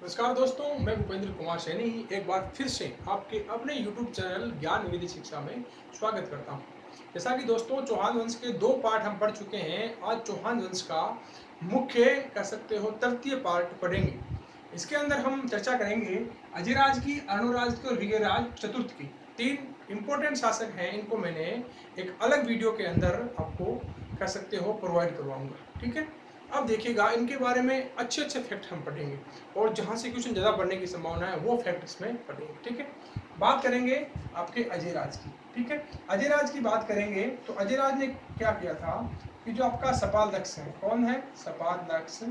नमस्कार दोस्तों, मैं भूपेंद्र कुमार सैनी एक बार फिर से आपके अपने YouTube चैनल ज्ञान विविध शिक्षा में स्वागत करता हूं। जैसा कि दोस्तों चौहान वंश के 2 पार्ट हम पढ़ चुके हैं। आज चौहान वंश का मुख्य कह सकते हो तृतीय पार्ट पढ़ेंगे। इसके अंदर हम चर्चा करेंगे अजयराज की, अर्णोराज की और विजयराज चतुर्थ की। 3 इंपॉर्टेंट शासक हैं, इनको मैंने एक अलग वीडियो के अंदर आपको कह सकते हो प्रोवाइड करवाऊंगा। ठीक है, अब देखिएगा इनके बारे में अच्छे अच्छे फैक्ट हम पढ़ेंगे और जहाँ से क्वेश्चन ज़्यादा बढ़ने की संभावना है वो फैक्ट इसमें पढ़ेंगे। ठीक है, बात करेंगे आपके अजयराज की। ठीक है, अजयराज की बात करेंगे तो अजयराज ने क्या किया था कि जो आपका सपालदक्ष है, कौन है सपालदक्ष,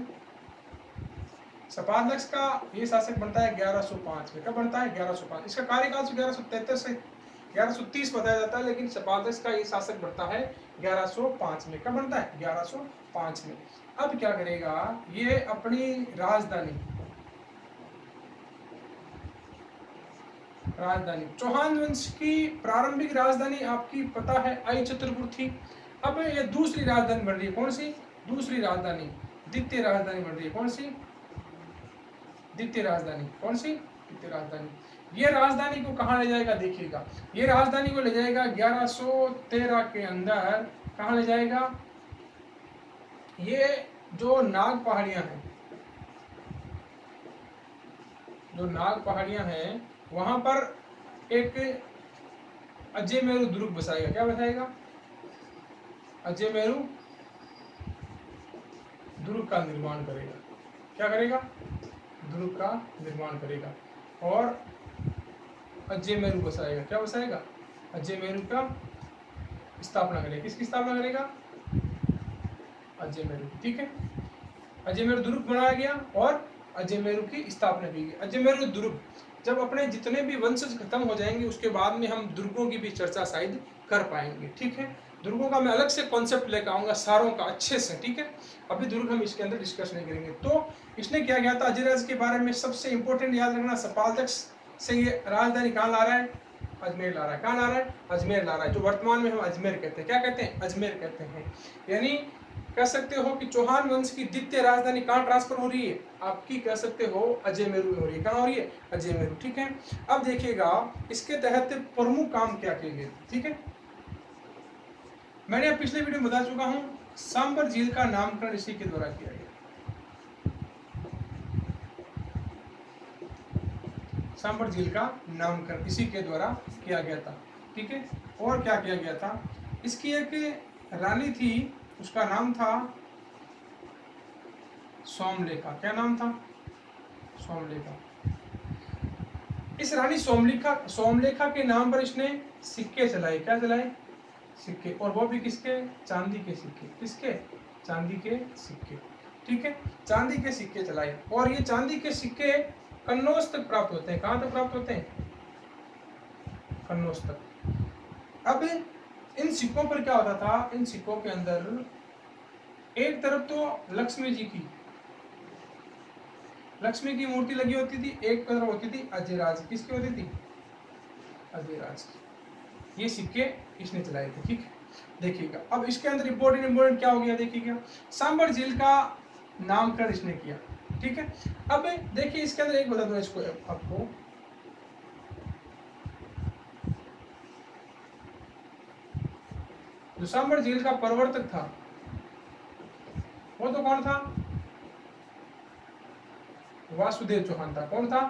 सपालदक्ष का ये शासक बनता है 1105 में। कब बनता है? 1105। इसका कार्यकाल 1173 से 1130 बताया जाता है, लेकिन सपालदक्ष का ये शासक बनता है 1105 में। कब बनता है? 1105 में। अब क्या करेगा ये अपनी राजधानी चौहान वंश की प्रारंभिक राजधानी आपकी पता है अहिच्छत्रपुर थी। अब ये दूसरी राजधानी बन रही है, कौन सी? दूसरी राजधानी, द्वितीय राजधानी बन रही है। कौन सी? द्वितीय राजधानी। कौन सी? द्वितीय राजधानी। ये राजधानी को कहाँ ले जाएगा? देखिएगा, ये राजधानी को ले जाएगा 1113 के अंदर। कहाँ ले जाएगा? ये जो नाग पहाड़ियां हैं, जो नाग पहाड़ियां हैं वहां पर एक अजयमेरु दुर्ग बसाएगा। क्या बसाएगा? अजयमेरु दुर्ग का निर्माण करेगा। क्या करेगा? दुर्ग का निर्माण करेगा और अजयमेरु बसाएगा। क्या बसाएगा? अजयमेरु का स्थापना करेगा। किसकी स्थापना करेगा? अजयमेरु। ठीक है, अजयमेरु दुर्ग बनाया गया और अजयमेरु की स्थापना की गई। अजयमेरु दुर्ग जब अपने जितने भी वंशज खत्म हो जाएंगे उसके बाद में हम दुर्गों की भी चर्चा शायद कर पाएंगे। ठीक है, दुर्गों का मैं अलग से कॉन्सेप्ट लेकर आऊंगा सारों का अच्छे से। ठीक है, अभी दुर्ग हम इसके अंदर डिस्कस नहीं करेंगे। तो इसने क्या किया था अजयराज के बारे में सबसे इंपॉर्टेंट याद रखना, सपालदक्ष से ये राजधानी कहाँ ला रहा है? अजमेर ला रहा है। कहाँ ला रहा है? अजमेर ला रहा है, जो वर्तमान में हम अजमेर कहते हैं। क्या कहते हैं? अजमेर कहते हैं। यानी कह सकते हो कि चौहान वंश की द्वितीय राजधानी कहाँ ट्रांसफर हो रही है? आपकी कह सकते हो अजयमेरु में हो रही है। कहाँ हो रही है? अजयमेरु। ठीक है, अब देखिएगा इसके तहत प्रमुख काम क्या किए गए। ठीक है, मैंने पिछले वीडियो में बता चुका हूं, सांबर झील का नामकरण इसी के द्वारा किया गया। सांबर झील का नामकरण इसी के द्वारा किया गया था। ठीक है, और क्या किया गया था? इसकी एक रानी थी, उसका नाम था सोमलेखा। क्या नाम था? सोमलेखा। इस रानी सोमलेखा के नाम पर इसने सिक्के चलाए। क्या चलाए? सिक्के, और वो भी किसके? चांदी के सिक्के। किसके? चांदी के सिक्के। ठीक है, चांदी के सिक्के चलाए और ये चांदी के सिक्के कन्नौज तक प्राप्त होते हैं। कहाँ तक प्राप्त होते हैं? कन्नौज तक। अब इन सिक्कों पर क्या होता था? इन सिक्कों के अंदर एक तरफ तो लक्ष्मी जी की, लक्ष्मी की मूर्ति लगी होती थी, एक तरफ होती थी अजयराज। किसकी होती थी? अजयराज की। ये सिक्के इसने चलाए थे। ठीक है, देखिएगा अब इसके अंदर इंपॉर्टेंट क्या हो गया देखिएगा, सांबर झील का नामकरण इसने किया। ठीक है, अब देखिए इसके अंदर एक बता दो इसको आपको, जो सांबर झील का प्रवर्तक था वो तो कौन था? वासुदेव चौहान था। कौन था?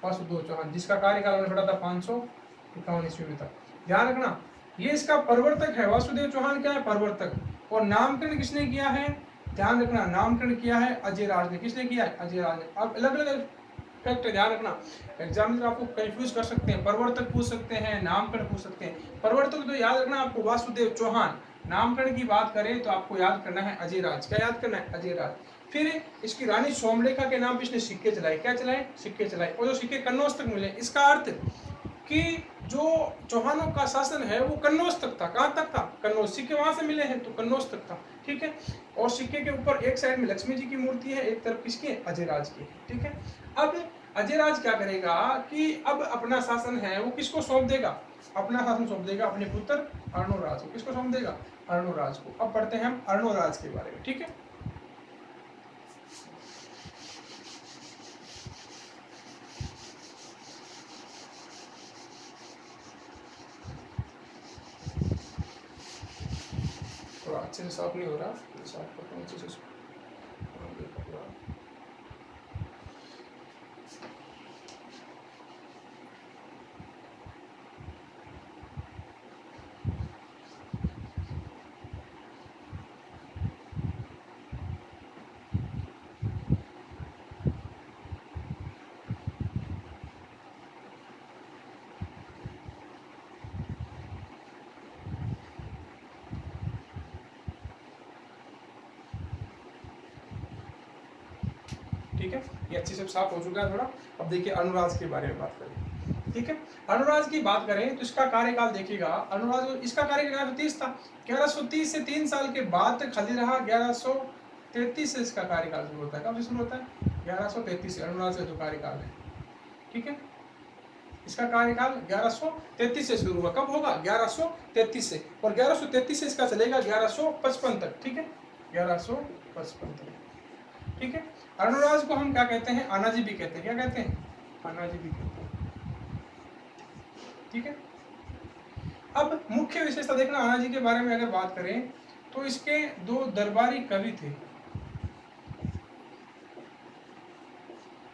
वासुदेव चौहान, जिसका कार्यकाल उन्होंने पड़ा था 551 ईस्वी में था। ध्यान रखना, ये इसका प्रवर्तक है। वासुदेव चौहान क्या है? प्रवर्तक। और नामकरण किसने किया है? ध्यान रखना, नामकरण किया है अजयराज ने। किसने किया है? अजयराज ने। अब अलग अलग फैक्ट ध्यान रखना, एग्जाम में आपको कंफ्यूज कर सकते हैं, प्रवर्तक पूछ सकते हैं, नामकरण पूछ सकते हैं। प्रवर्तक तो याद रखना आपको वासुदेव चौहान, नामकरण की बात करें तो आपको याद करना है अजयराज। क्या याद करना है? अजयराज। फिर इसकी रानी सोमलेखा के नाम पर इसने सिक्के चलाए। क्या चलाए? सिक्के चलाए, और जो सिक्के कन्नौज तक मिले। इसका अर्थ कि जो चौहानों का शासन है वो कन्नौज तक था। कहाँ तक था? कन्नौज। सिक्के वहां से मिले हैं तो कन्नौज तक था। ठीक है, और सिक्के के ऊपर एक साइड में लक्ष्मी जी की मूर्ति है, एक तरफ किसकी? अजयराज की। ठीक है, अब अजयराज क्या करेगा कि अब अपना शासन है वो किसको सौंप देगा? अपना शासन सौंप देगा अपने पुत्र अर्णोराज को। किसको सौंप देगा? अर्णोराज को। अब पढ़ते हैं हम अर्णोराज के बारे में। ठीक है, अच्छे से साफ नहीं हो रहा, साफ करता हूँ अच्छे से। ठीक है, ये अच्छे से साफ हो चुका है थोड़ा। अब देखिए अनुराज के बारे में बात करें। ठीक है, अनुराज की बात करें तो इसका कार्यकाल देखिएगा, अनुराज इसका कार्यकाल 30 था। 1130 से 3 साल के बाद तक खाली रहा। 1133 से इसका कार्यकाल शुरू होता है। कब से शुरू होता है? 1133 से अनुराज का जो कार्यकाल है। ठीक है, इसका कार्यकाल 1133 से शुरू हुआ। कब होगा? 1133 से, और 1133 से इसका चलेगा 1155 तक। ठीक है, 1155 तक। ठीक है, अनुराज को हम क्या कहते हैं? आनाजी भी कहते हैं। क्या कहते हैं? आनाजी भी कहते हैं। ठीक है, अब मुख्य विशेषता देखना आनाजी के बारे में अगर बात करें तो इसके 2 दरबारी कवि थे।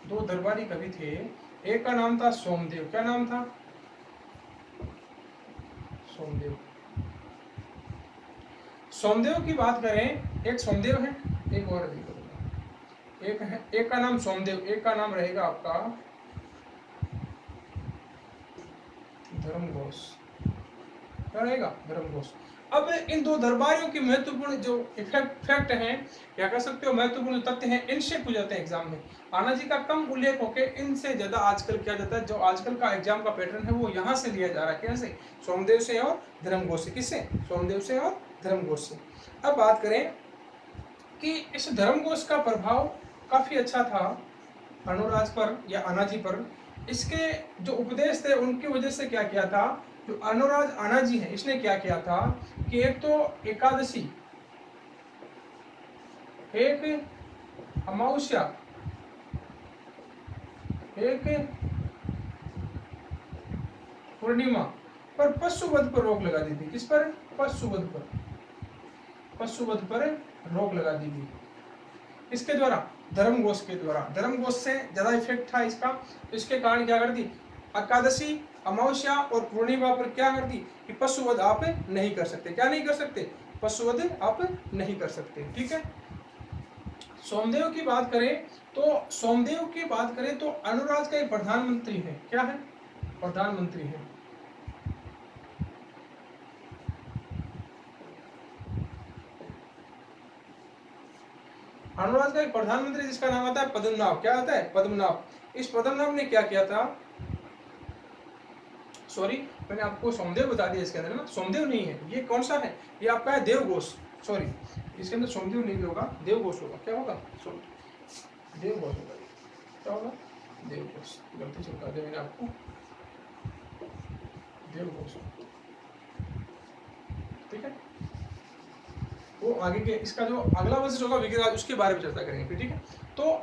2 दरबारी कवि थे। एक का नाम था सोमदेव। क्या नाम था? सोमदेव। सोमदेव की बात करें, एक सोमदेव है, एक और एक है, एक का नाम सोमदेव, एक का नाम रहेगा आपका धर्मघोष। क्या रहेगा? धर्मघोष। अब इन 2 दरबारियों की महत्वपूर्ण जो फैक्ट हैं, क्या कह सकते हो, महत्वपूर्ण तथ्य हैं, इनसे पूछ जाते हैं एग्जाम में। आनाजी का कम उल्लेख होके इनसे ज्यादा आजकल किया जाता है। जो आजकल का एग्जाम का पैटर्न है वो यहाँ से लिया जा रहा है। कैसे? सोमदेव से और धर्मघोष से। किससे? सोमदेव से और धर्मघोष से। अब बात करें कि इस धर्मघोष का प्रभाव काफी अच्छा था अनुराज पर या आनाजी पर। इसके जो उपदेश थे उनकी वजह से क्या किया था, जो अनुराज आनाजी है इसने क्या किया था कि एक तो एकादशी, एक अमावस्या, एक पूर्णिमा पर पशुवध पर रोक लगा दी थी। किस पर? पशुवध पर। पशुवध पर रोक लगा दी थी। इसके द्वारा, धर्मघोष के द्वारा। धर्मघोष से ज्यादा इफेक्ट था इसका। इसके कारण क्या कर दी, एकादशी, अमावस्या और पूर्णिमा पर क्या कर दी कि पशुवध आप नहीं कर सकते। क्या नहीं कर सकते? पशुवध आप नहीं कर सकते। ठीक है, सोमदेव की बात करें तो सोमदेव की बात करें तो अनुराज का एक प्रधानमंत्री है। क्या है? प्रधानमंत्री है। अनुराज का एक प्रधानमंत्री जिसका नाम आता है पद्मनाभ। क्या आता है? पद्मनाभ। इस पद्मनाभ ने क्या किया था, सॉरी मैंने आपको सोमदेव बता दिया इसके अंदर ना, सोमदेव नहीं है, ये कौन सा है, ये आपका है देवघोष। सॉरी, इसके अंदर सोमदेव नहीं होगा, देवघोष होगा। क्या होगा? देवघोष होगा। क्या होगा? देवघोष। गलती से बता दिया मैंने आपको, देवघोष। ठीक है, वो आगे के इसका जो अगला वर्ष होगा विग्रह, उसके बारे में चर्चा करेंगे। ठीक है, तो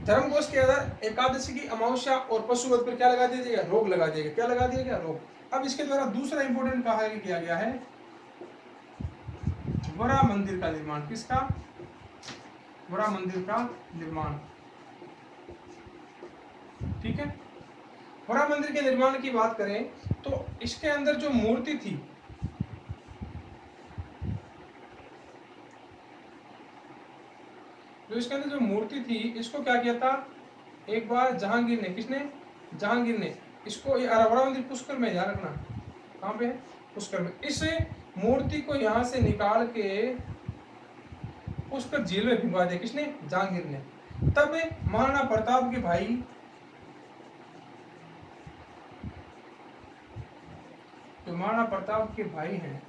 धर्मघोष के अंदर एकादशी की, अमावस्या और पशुवध पर क्या लगा दिया जाएगा? रोक लगा दिया गया। क्या लगा दिया गया? रोक। अब इसके द्वारा दूसरा इंपोर्टेंट कार्य किया गया है, वरा मंदिर का निर्माण। किसका? वरा मंदिर का निर्माण। ठीक है, वरा मंदिर के निर्माण की बात करें तो इसके अंदर जो मूर्ति थी, जो इसके अंदर जो मूर्ति थी, इसको क्या किया था एक बार जहांगीर ने, किसने? जहांगीर ने इसको, ये वरा मंदिर पुष्कर में, ध्यान रखना कहाँ पे है? पुष्कर में। इस मूर्ति को यहाँ से निकाल के पुष्कर झील में भिजवा दिया। किसने? जहांगीर ने। तब महाराणा प्रताप के भाई, जो महाराणा प्रताप के भाई हैं,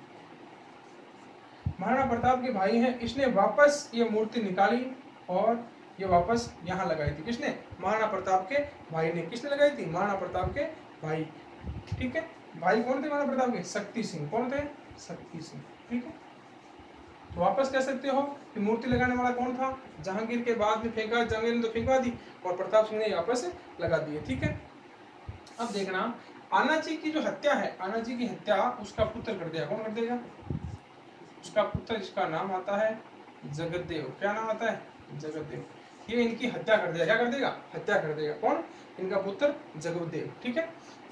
महाराणा प्रताप के भाई हैं, इसने वापस ये मूर्ति निकाली और ये वापस यहाँ लगाई थी। किसने? महाराणा प्रताप के भाई ने। किसने लगाई थी? महाराणा प्रताप के भाई। ठीक है, भाई कौन थे महाराणा प्रताप के? शक्ति सिंह। कौन थे? शक्ति सिंह। ठीक है, तो वापस कह सकते हो कि मूर्ति लगाने वाला कौन था? जहांगीर के बाद में फेंका, जहांगीर ने तो फेंकवा दी और प्रताप सिंह ने वापस लगा दी। ठीक है, अब देखना आनाजी की जो हत्या है, आनाजी की हत्या उसका पुत्र कर दिया। कौन कर देगा? उसका पुत्र जिसका नाम आता है जगतदेव। क्या नाम आता है? जगतदेव। ये इनकी हत्या कर देगा। क्या कर देगा? हत्या कर देगा। कौन? इनका पुत्र जगतदेव। ठीक है।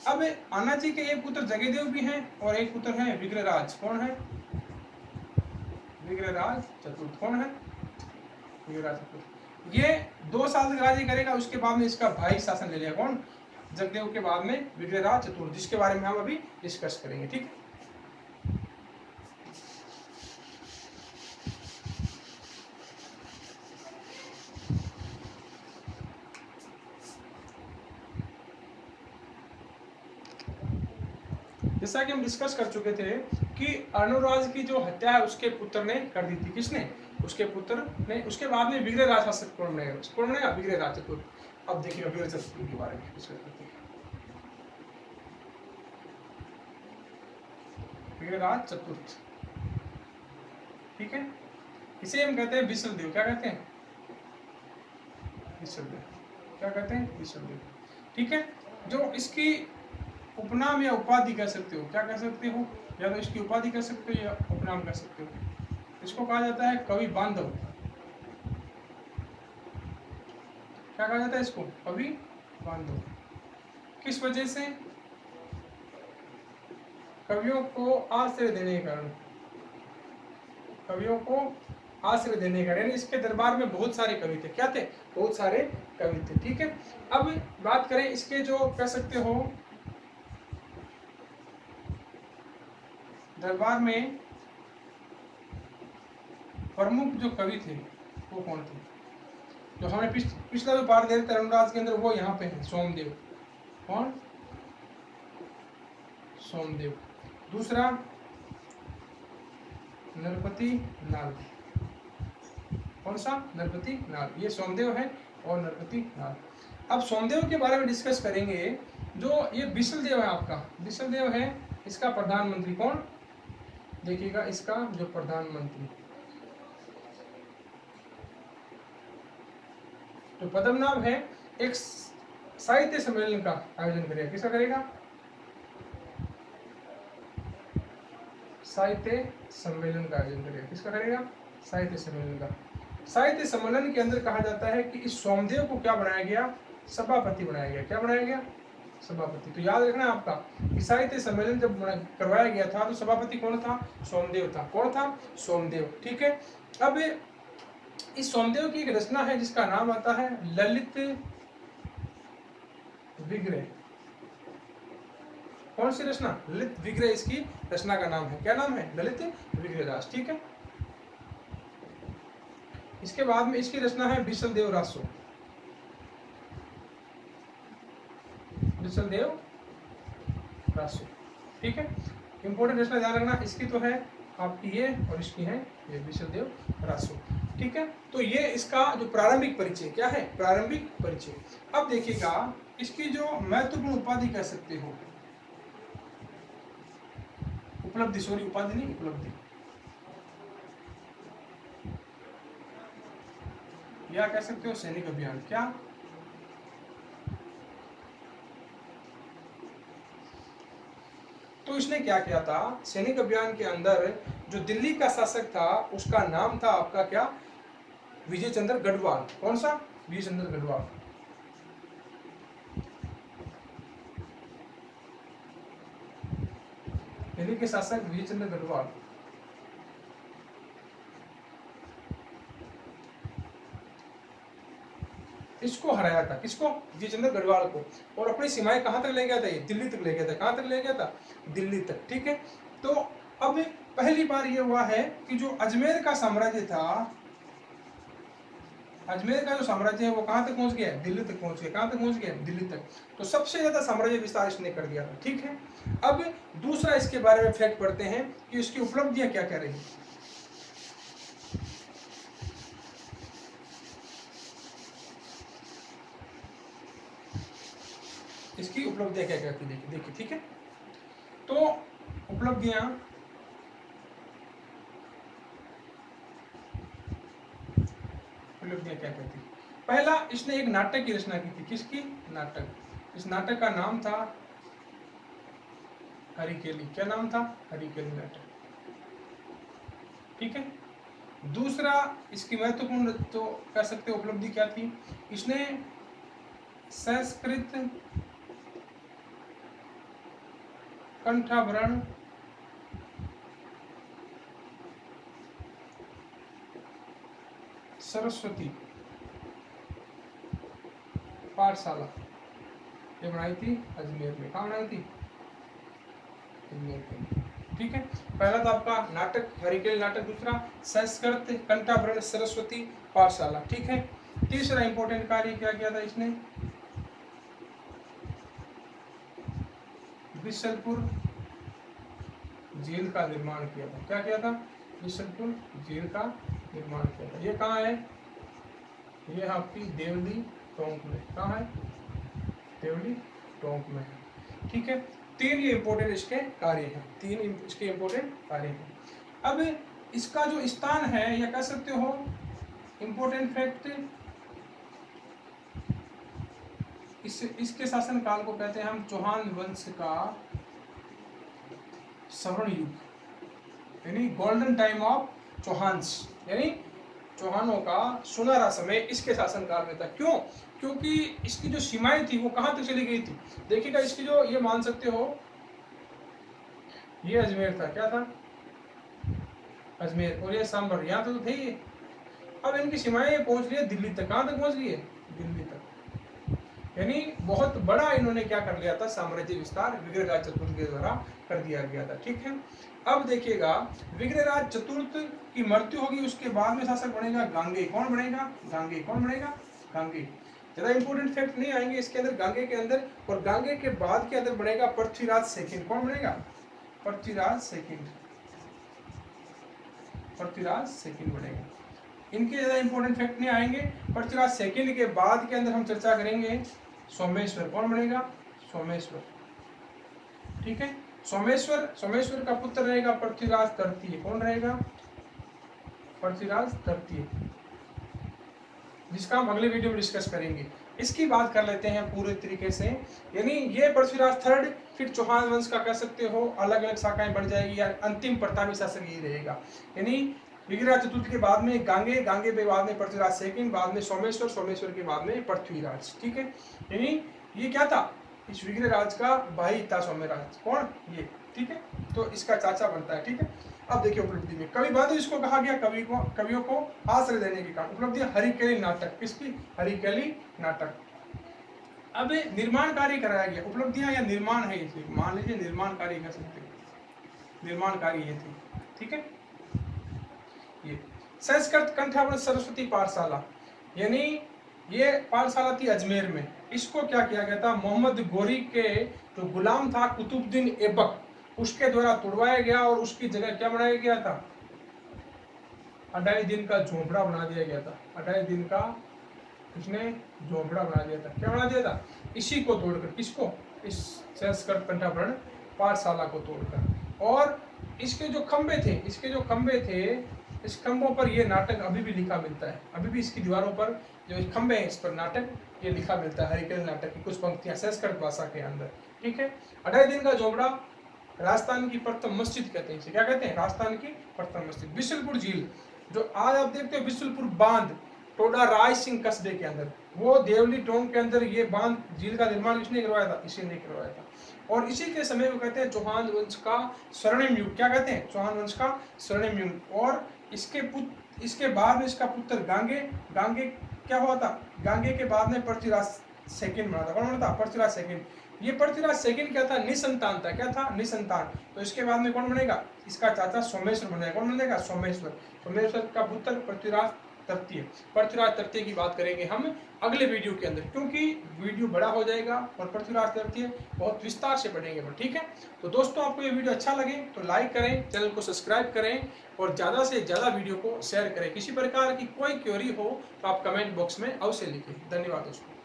अब आनंद जी के एक पुत्र जगदेव भी हैं और एक पुत्र है विग्रहराज। कौन है? विग्रहराज चतुर्थ। कौन है? विग्रहराज चतुर्थ। ये 2 साल तक राज्य करेगा, उसके बाद में इसका भाई शासन ले लिया। कौन? जगदेव के बाद में विग्रहराज चतुर्थ, जिसके बारे में हम अभी डिस्कस करेंगे। ठीक है। जैसा कि हम डिस्कस कर चुके थे कि अर्णोराज की जो हत्या है उसके पुत्र ने कर दी थी। किसने? उसके पुत्र ने। उसके बाद में विग्रहराज शासक कौन बनेगा? कौन बनेगा? विग्रहराज चतुर्थ। अब देखिए विग्रह चतुर्थ के बारे में डिस्कस करते हैं। विग्रहराज चतुर्थ। ठीक है। इसे हम कहते हैं विशलदेव। क्या कहते हैं? विशलदेव। क्या कहते हैं? विशलदेव। ठीक है। जो इसकी उपनाम या उपाधि कह सकते हो। क्या कह सकते हो? या तो इसकी उपाधि कह सकते हो या उपनाम कह सकते हो। इसको कहा जाता है कवि बांधव। क्या कहा जाता है इसको? कवि बांधव। किस वजह से? कवियों को आश्रय देने के कारण। कवियों को आश्रय देने का, यानी इसके दरबार में बहुत सारे कवि थे। क्या थे? बहुत सारे कवि थे। ठीक है। अब बात करें इसके जो कह सकते हो दरबार में प्रमुख जो कवि थे वो कौन थे? जो हमने पिछला जो पाठ दे अर्णोराज के अंदर, वो यहाँ पे है सोमदेव। कौन? सोमदेव। दूसरा नरपति नाल। कौन सा? नरपति नाल। ये सोमदेव है और नरपति नाल। अब सोमदेव के बारे में डिस्कस करेंगे। जो ये विशलदेव है आपका, विशलदेव है इसका प्रधानमंत्री। कौन? देखिएगा इसका जो प्रधानमंत्री, जो पद्मनाभ है, एक साहित्य सम्मेलन का आयोजन करेगा। किसका करेगा? साहित्य सम्मेलन का आयोजन करेगा। किसका करेगा? साहित्य सम्मेलन का। साहित्य सम्मेलन के अंदर कहा जाता है कि इस सोमदेव को क्या बनाया गया? सभापति बनाया गया। क्या बनाया गया? सभापति। तो याद रखना आपका कि साहित्य सम्मेलन जब करवाया गया था तो सभापति कौन था? सोमदेव था। कौन था? सोमदेव। ठीक है। अब इस सोमदेव की एक रचना है जिसका नाम आता है ललित विग्रह। कौन सी रचना? ललित विग्रह इसकी रचना का नाम है। क्या नाम है? ललित विग्रहराज। ठीक है। इसके बाद में इसकी रचना है विशलदेव रासो। विशलदेव रासो। ठीक है। इंपोर्टेंट रचना ध्यान रखना, इसकी तो है आपकी ये और इसकी है ये विशलदेव रासो। ठीक है। तो ये इसका जो प्रारंभिक परिचय क्या है? प्रारंभिक परिचय। अब देखिएगा इसकी जो महत्वपूर्ण उपाधि कह सकते हो, उपलब्धि, सॉरी उपाधि नहीं, उपलब्धि, या कह सकते हो सैनिक अभियान। क्या? तो इसने क्या किया था? सैनिक अभियान के अंदर जो दिल्ली का शासक था उसका नाम था आपका क्या? विजय चंद्र गढ़वाल। कौन सा? विजय चंद्र गढ़वाल। दिल्ली के शासक विजय चंद्र गढ़वाल। इसको हराया था। किसको? विजय चंद्र गढ़वाल को। और अपनी सीमाएं कहां तक ले गया था? ये दिल्ली तक ले गया था। कहां तक ले गया था? दिल्ली तक। ठीक है। तो अब पहली बार ये हुआ है कि जो अजमेर का साम्राज्य था, अजमेर का जो साम्राज्य है वो कहां तक पहुंच गया? दिल्ली तक पहुंच गया। कहां तक पहुंच गया? दिल्ली तक। तो सबसे ज्यादा साम्राज्य विस्तार इसने कर दिया था। ठीक है। अब दूसरा इसके बारे में फैक्ट पढ़ते हैं कि उसकी उपलब्धियां क्या क्या रही। इसकी उपलब्धियां क्या क्या थी देखिए। ठीक है। तो उपलब्धियां क्या क्या थी? पहला, इसने एक नाटक की रचना की थी। किसकी? नाटक। इस नाटक का नाम था हरिकेली। क्या नाम था? हरिकेली नाटक। ठीक है। दूसरा इसकी महत्वपूर्ण तो कह सकते उपलब्धि क्या थी, इसने संस्कृत कंठाभरण सरस्वती पाठशाला ये बनाई थी अजमेर में। कहाँ बनाई थी? अजमेर में। ठीक है, पहला था आपका नाटक हरिकेली नाटक, दूसरा संस्कृत कंठाभरण सरस्वती पाठशाला। ठीक है, तीसरा इंपॉर्टेंट कार्य क्या किया था इसने, बिशलपुर झील का निर्माण किया था। क्या किया था? बिशलपुर झील का निर्माण किया था। ये कहाँ है? ये आपकी देवली टोंक में। कहाँ है? देवली टोंक में है। ठीक है, तीन ये इंपॉर्टेंट इसके कार्य हैं, तीन इसके इंपॉर्टेंट कार्य हैं। अब इसका जो स्थान है या कह सकते हो इंपॉर्टेंट फैक्ट, इसके शासन काल को कहते हैं हम चौहान वंश का स्वर्ण युग, यानी गोल्डन टाइम ऑफ चौहान्स, यानी चौहानों का सुनहरा समय इसके शासनकाल में था। क्यों? क्योंकि इसकी जो सीमाएं थी वो कहां तक चली गई थी। देखिएगा, इसकी जो ये मान सकते हो ये अजमेर था। क्या था? अजमेर। और ये सांबर, यहाँ तो थे ये। अब इनकी सीमाएं पहुंच रही है दिल्ली तक। कहां तक पहुंच गई है? दिल्ली तक। यानी बहुत बड़ा इन्होंने क्या कर लिया था, साम्राज्य विस्तार विग्रहराज चतुर्थ के द्वारा कर दिया गया था। ठीक है, अब देखिएगा विग्रहराज चतुर्थ की मृत्यु होगी, उसके बाद में शासक बनेगा गांगे। कौन बनेगा? गांगे। कौन बनेगा? गांगे। ज्यादा इंपॉर्टेंट फैक्ट नहीं आएंगे इसके अंदर, गांगे के अंदर। और गांगे के बाद के अंदर बनेगा पृथ्वीराज सेकंड। कौन बनेगा? पृथ्वीराज सेकंड। पृथ्वीराज सेकंड बनेगा। इनके ज्यादा इंपॉर्टेंट फैक्ट नहीं आएंगे। पृथ्वीराज सेकंड के बाद के अंदर हम चर्चा करेंगे सोमेश्वर। कौन बनेगा? सोमेश्वर। ठीक है, सोमेश्वर का पुत्र रहेगा पृथ्वीराज तृतीय। कौन रहेगा? पृथ्वीराज तृतीय, जिसका हम अगले वीडियो में डिस्कस करेंगे। इसकी बात कर लेते हैं पूरे तरीके से। यानी ये पृथ्वीराज थर्ड, फिर चौहान वंश का कह सकते हो अलग अलग शाखाएं बढ़ जाएगी, या अंतिम प्रतापी शासक यही रहेगा। यानी विग्रहराज चतुर्थ के बाद में गांगे, गांगे के बाद में पृथ्वीराज सेकंड, बाद में सोमेश्वर, सोमेश्वर के बाद में पृथ्वीराज। ठीक है, यानी ये क्या था, इस विग्रहराज का भाई था सोमेराज। कौन? ये। ठीक है, तो इसका चाचा बनता है। ठीक है, अब देखिए उपलब्धि में कवि बांधव इसको कहा गया कवियों को आश्रय देने के कारण। उपलब्धि हरिकेली नाटक, किसकी? हरिकेली नाटक। अब निर्माण कार्य कराया गया। उपलब्धियां या निर्माण है ये, मान लीजिए निर्माण कार्य कर सकते हैं, निर्माण कार्य ये थी। ठीक है, ये संस्कृत कंठाभरण सरस्वती पाठशाला, यानी ये पाठशाला थी अजमेर में। इसको क्या किया गया था, मोहम्मद गोरी के जो गुलाम था कुतुबुद्दीन ऐबक, उसके द्वारा तोड़वाया गया और उसकी जगह क्या बनाया गया था, 2.5 दिन का झोंपड़ा बना दिया गया था। 2.5 दिन का इसने झोंपड़ा बना दिया था। क्या बना दिया था? इसी को तोड़कर। किसको? इस संस्कृत कंठाभरण पाठशाला को तोड़कर। और इसके जो खंबे थे, इस खंभों पर ये नाटक अभी भी लिखा मिलता है। अभी भी इसकी दीवारों पर जो खंबे हैं इस पर नाटक ये लिखा मिलता है, हरिकेली नाटक की कुछ पंक्तियां संस्कृत भाषा के अंदर। ठीक है, 2.5 दिन का झोंपड़ा राजस्थान की प्रथम मस्जिद कहते हैं इसे। क्या कहते हैं? राजस्थान की प्रथम मस्जिद। बिशलपुर झील, जो आज आप देखते हो बिशलपुर बांध टोडा राय सिंह कस्बे के अंदर, वो देवली टोंक के अंदर ये बांध झील का निर्माण किसने करवाया था? इसी ने करवाया था। और इसी के समय में कहते हैं चौहान वंश का स्वर्णिम युग। क्या कहते हैं? चौहान वंश का स्वर्णिम युग। और इसके बाद में इसका पुत्र गांगे क्या हुआ था? गांगे के बाद में पृथ्वीराज सेकंड बना था। कौन बना था? पृथ्वीराज सेकंड। ये पृथ्वीराज सेकंड क्या था? निसंतान था। क्या था? निसंतान। तो इसके बाद में कौन बनेगा? इसका चाचा सोमेश्वर बनेगा। कौन बनेगा? सोमेश्वर। सोमेश्वर का पुत्र पृथ्वीराज तृतीय। पृथ्वीराज तृतीय की बात करेंगे हम अगले वीडियो के अंदर, क्योंकि वीडियो बड़ा हो जाएगा और पृथ्वीराज तृतीय बहुत विस्तार से पढ़ेंगे। ठीक है, तो दोस्तों आपको ये वीडियो अच्छा लगे तो लाइक करें, चैनल को सब्सक्राइब करें और ज़्यादा से ज़्यादा वीडियो को शेयर करें। किसी प्रकार की कोई क्वेरी हो तो आप कमेंट बॉक्स में अवश्य लिखें। धन्यवाद दोस्तों।